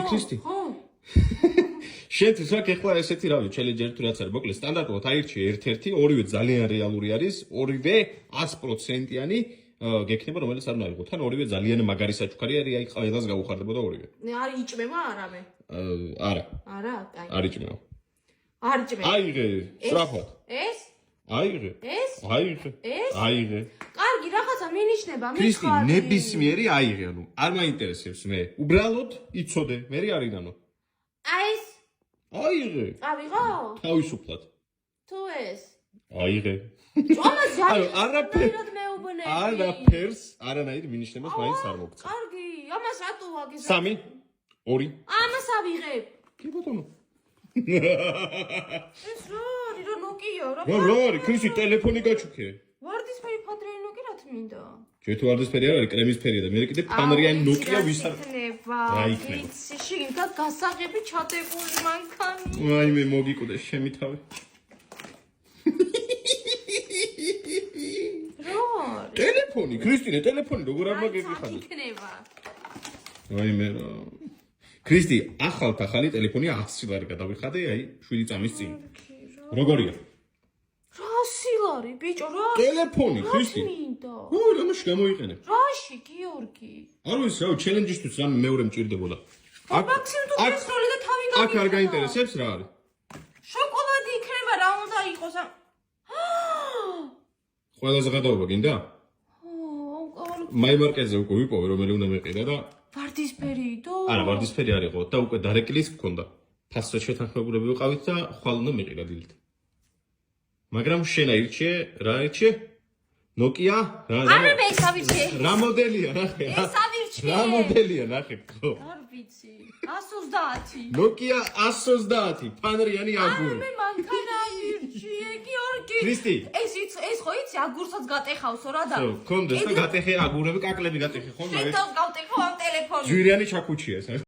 ქრისტი. შენთვის აქ ეხლა ესეთი რავი ჩელენჯერი თუ რაც არის მოკლედ სტანდარტულად აირჩიე ერთ-ერთი ორივე ძალიან რეალური არის ორივე 100%-იანი გექნება რომელიც არ უნდა იყოს თან ორივე ძალიან მაგარი საჩუქარი არის აი ყველას გაუხარდებოდა ორივე არ იჭმება არავე არა კაი არ იჭმება არ იჭმება აიღე სწრაფად ეს აიღე ეს აიღე კარგი რაღაცა მინიშნება მე ქრისტი ნებისმიერი აიღე ანუ არ მაინტერესებს მე უბრალოდ იცოდე მე არიდანო ეს აიღე ავიღო თავისუფლად თუ ეს აიღე ამას არაფერს არაფერს არანაირ მინიშნებას მაინც არ მოგწევ კარგი ამას რატო ვაგეს 3 2 ამას ავიღებ კი ბატონო ეს რა ნოკია რა რა ქრისტი ტელეფონი გაჩუქე ვარდისფერი ფადრიანი ნოკი რა თმინდა ჩვენ თუ ვარდისფერი არ არის კრემისფერია და მე კიდე ფანრიანი ნოკია ვისარ რა იქნება იცი შიგნით გასაღები ჩადებული მანქანი აი მე მოგიკვდა შემი თავი ტელეფონი ქრისტინე ტელეფონი როგორ არ მაგეგიხარ იქნება აი მე რა ქრისტი ახალი ტელეფონი 100 ლარი გადავიხადე აი 7 წამის წინ როგორია რა სილარი ბიჭო რა ტელეფონი ქრისტი ო რამაში გამოიყენებ რაში გიორგი არ ვიცი რა ჩელენჯისთვის რამე მეორე მჭირდებოდა მაქსიმუმ თუ პესროლი და თავი გამიგდა აქ არ გაინტერესებს რა არის შოკოლადი იქნება რა უნდა იყოს ყველაზე გადაობა გინდა მაიმარკეტზე უკვე ვიპოვე რომელი უნდა მეყიდა და ვარდისფერიდო არა ვარდისფერი არ იყო და უკვე დარეკლიც გქონდა ფასად შეთანხმებულები ვიყავით და ხვალ უნდა მეყიდა დილით მაგრამ შენ აირჩიე რა აირჩიე ნოკია არა მე ეს ავირჩიე რა მოდელია ნახე ეს ავირჩიე რა მოდელია ნახე ხო არ ვიცი 130 ნოკია 130 ფანრიანი აგური მე მანქანა ავირჩიე გიორგი ქრისტი ეს ხო იცი აგურსაც გატეხავსო რა და კონდეს და გატეხე აგურები კაკლები გატეხე ხო შენ თავს გავტეხო ამ ტელეფონს ჯვირიანი ჩაქუჩია